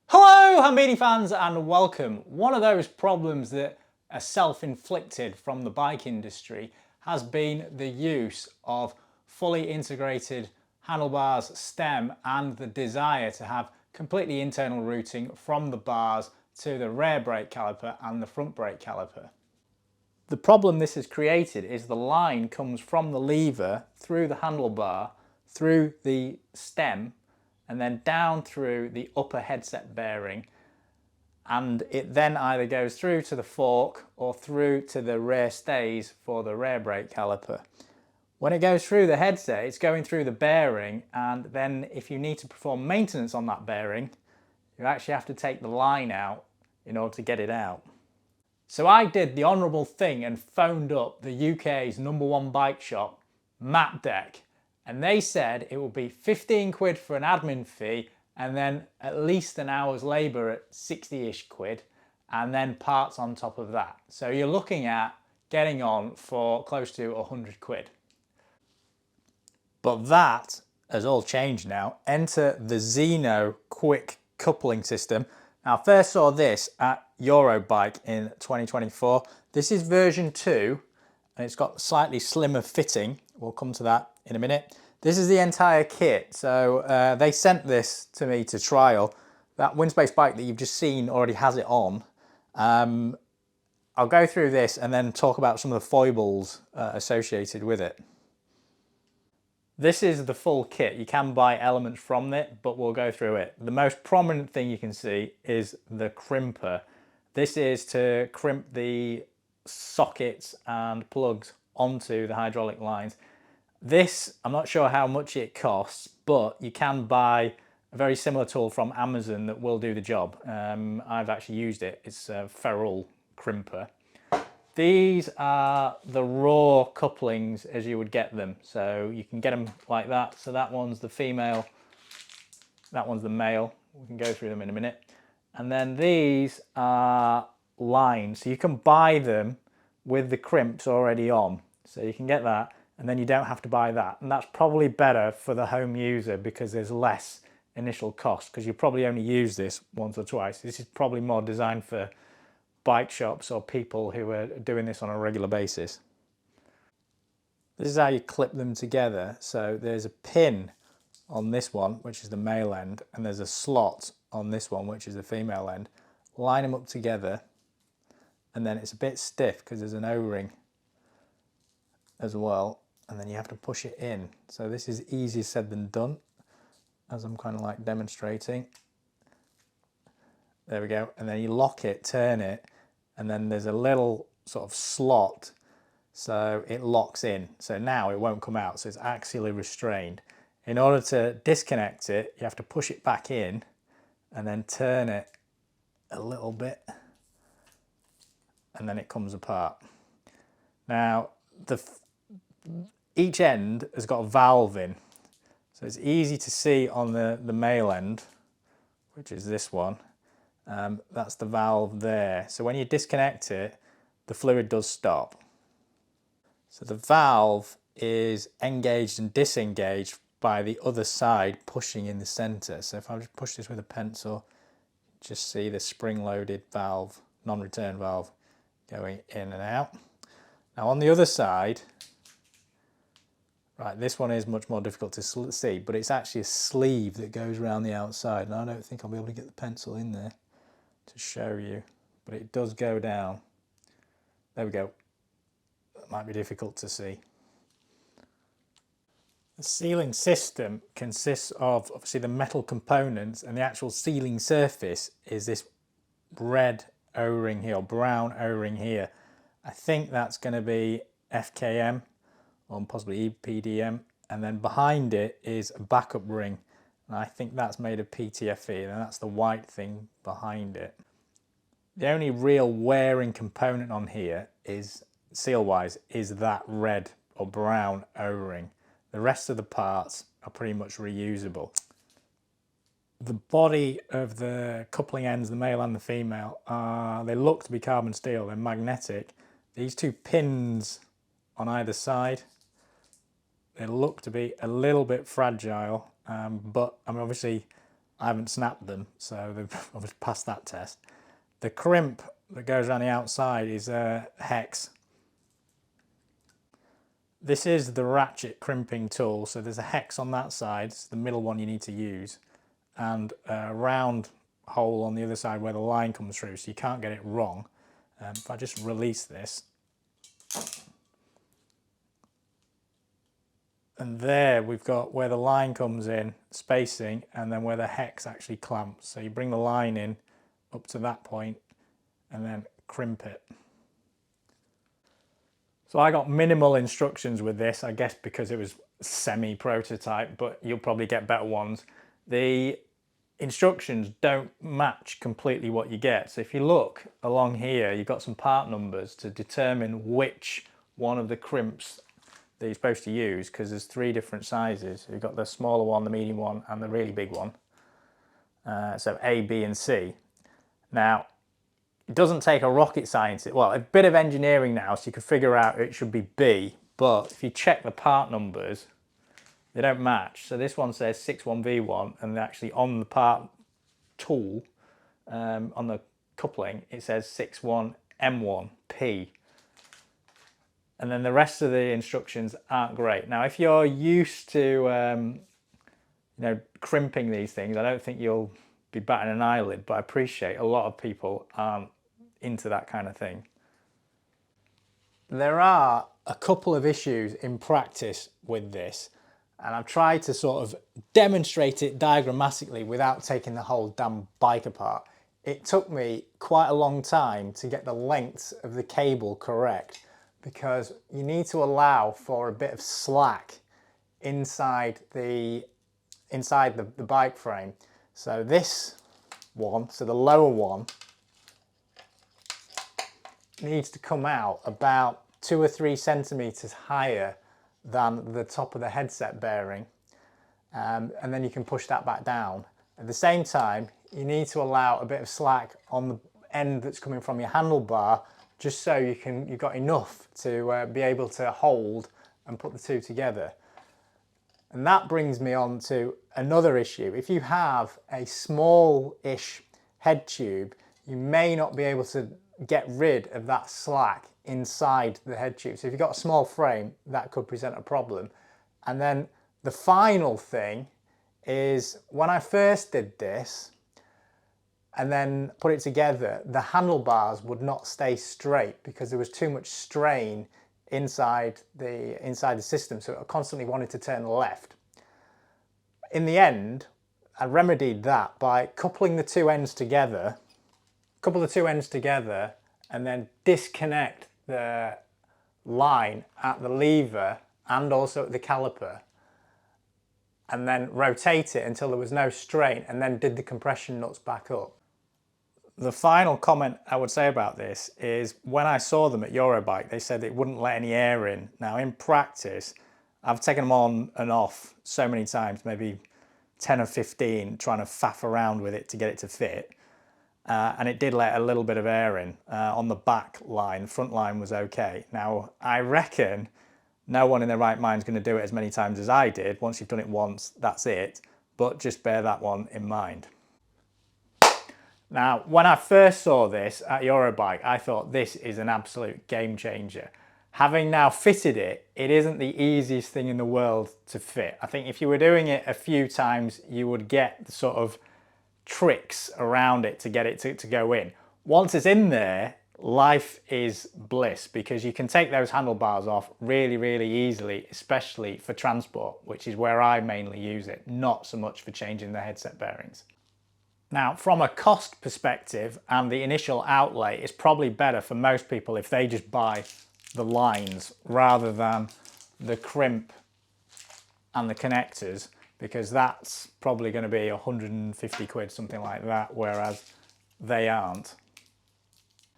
Hello Hambini fans and welcome. One of those problems that are self-inflicted from the bike industry has been the use of fully integrated handlebars, stem and the desire to have completely internal routing from the bars to the rear brake caliper and the front brake caliper. The problem this has created is the line comes from the lever through the handlebar, through the stem and then down through the upper headset bearing, and it then either goes through to the fork or through to the rear stays for the rear brake caliper. When it goes through the headset, it's going through the bearing, and then if you need to perform maintenance on that bearing, you actually have to take the line out in order to get it out. So I did the honourable thing and phoned up the UK's #1 bike shop, Mapdeck, and they said it would be 15 quid for an admin fee and then at least an hour's labour at 60-ish quid and then parts on top of that. So you're looking at getting on for close to 100 quid. But that has all changed now. Enter the Zeno Quick Coupling system. Now I first saw this at Eurobike in 2024. This is version 2 and it's got slightly slimmer fitting. We'll come to that in a minute. This is the entire kit. So they sent this to me to trial. That Windspace bike that you've just seen already has it on. I'll go through this and then talk about some of the foibles associated with it. This is the full kit. You can buy elements from it, but we'll go through it. The most prominent thing you can see is the crimper. This is to crimp the sockets and plugs onto the hydraulic lines. This, I'm not sure how much it costs, but you can buy a very similar tool from Amazon that will do the job. I've actually used it. It's a ferrule crimper. These are the raw couplings as you would get them. So you can get them like that. So that one's the female, that one's the male. We can go through them in a minute. And then these are lines. So you can buy them with the crimps already on. So you can get that and then you don't have to buy that. And that's probably better for the home user because there's less initial cost because you probably only use this once or twice. This is probably more designed for bike shops or people who are doing this on a regular basis. This is how you clip them together. So there's a pin on this one, which is the male end, and there's a slot on this one, which is the female end. Line them up together, and then it's a bit stiff because there's an O-ring as well, and then you have to push it in. So this is easier said than done, as I'm kind of like demonstrating. There we go, and then you lock it, turn it, and then there's a little sort of slot so it locks in. So now it won't come out, so it's axially restrained. In order to disconnect it, you have to push it back in and then turn it a little bit and then it comes apart. Now each end has got a valve in, so it's easy to see on the male end, which is this one. That's the valve there. So when you disconnect it, the fluid does stop. So the valve is engaged and disengaged by the other side pushing in the center. So if I just push this with a pencil, just see the spring-loaded valve, non-return valve going in and out. Now on the other side, right, this one is much more difficult to see, but it's actually a sleeve that goes around the outside. And I don't think I'll be able to get the pencil in there to show you, but it does go down. There we go. That might be difficult to see. The sealing system consists of obviously the metal components, and the actual sealing surface is this red O-ring here, or brown O-ring here. I think that's going to be FKM or possibly EPDM, and then behind it is a backup ring. And I think that's made of PTFE, and that's the white thing behind it. The only real wearing component on here is, seal-wise, is that red or brown O-ring. The rest of the parts are pretty much reusable. The body of the coupling ends, the male and the female, they look to be carbon steel, they're magnetic. These two pins on either side, they look to be a little bit fragile, but I mean, obviously I haven't snapped them, so they've obviously passed that test. The crimp that goes around the outside is a hex. This is the ratchet crimping tool, so there's a hex on that side, it's the middle one you need to use, and a round hole on the other side where the line comes through, so you can't get it wrong. If I just release this, and there we've got where the line comes in, spacing, and then where the hex actually clamps. So you bring the line in up to that point and then crimp it. So I got minimal instructions with this, I guess because it was semi-prototype, but you'll probably get better ones. The instructions don't match completely what you get. So if you look along here, you've got some part numbers to determine which one of the crimps that you're supposed to use, because there's 3 different sizes. You've got the smaller one, the medium one, and the really big one. So A, B, and C. Now, it doesn't take a rocket scientist, well, a bit of engineering now, so you can figure out it should be B, but if you check the part numbers, they don't match. So this one says 61V1, and actually on the part tool, on the coupling, it says 61M1P. And then the rest of the instructions aren't great. Now, if you're used to, crimping these things, I don't think you'll be batting an eyelid, but I appreciate a lot of people aren't into that kind of thing. There are a couple of issues in practice with this, and I've tried to sort of demonstrate it diagrammatically without taking the whole damn bike apart. It took me quite a long time to get the lengths of the cable correct, because you need to allow for a bit of slack inside the bike frame. So this one, so the lower one, needs to come out about 2 or 3 centimeters higher than the top of the headset bearing, and then you can push that back down. At the same time, you need to allow a bit of slack on the end that's coming from your handlebar, just so you've got enough to be able to hold and put the two together. And that brings me on to another issue. If you have a small-ish head tube, you may not be able to get rid of that slack inside the head tube. So if you've got a small frame, that could present a problem. And then the final thing is, when I first did this and then put it together, the handlebars would not stay straight because there was too much strain inside the system, so it constantly wanted to turn left. In the end, I remedied that by coupling the two ends together, and then disconnect the line at the lever and also at the caliper, and then rotate it until there was no strain, and then did the compression nuts back up. The final comment I would say about this is, when I saw them at Eurobike, they said it wouldn't let any air in. Now, in practice, I've taken them on and off so many times, maybe 10 or 15, trying to faff around with it to get it to fit. And it did let a little bit of air in on the back line. The front line was okay. Now, I reckon no one in their right mind is going to do it as many times as I did. Once you've done it once, that's it. But just bear that one in mind. Now, when I first saw this at Eurobike, I thought this is an absolute game changer. Having now fitted it, it isn't the easiest thing in the world to fit. I think if you were doing it a few times, you would get the sort of tricks around it to get it to go in. Once it's in there, life is bliss, because you can take those handlebars off really, really easily, especially for transport, which is where I mainly use it, not so much for changing the headset bearings. Now, from a cost perspective and the initial outlay, it's probably better for most people if they just buy the lines rather than the crimp and the connectors, because that's probably going to be 150 quid, something like that, whereas they aren't.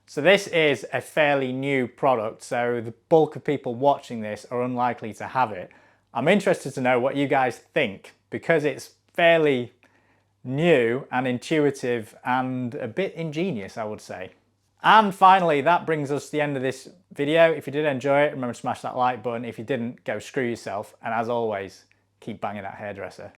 So this is a fairly new product, so the bulk of people watching this are unlikely to have it. I'm interested to know what you guys think, because it's fairly new and intuitive and a bit ingenious, I would say. And finally, that brings us to the end of this video. If you did enjoy it, remember to smash that like button. If you didn't, go screw yourself. And as always, keep banging that hairdresser.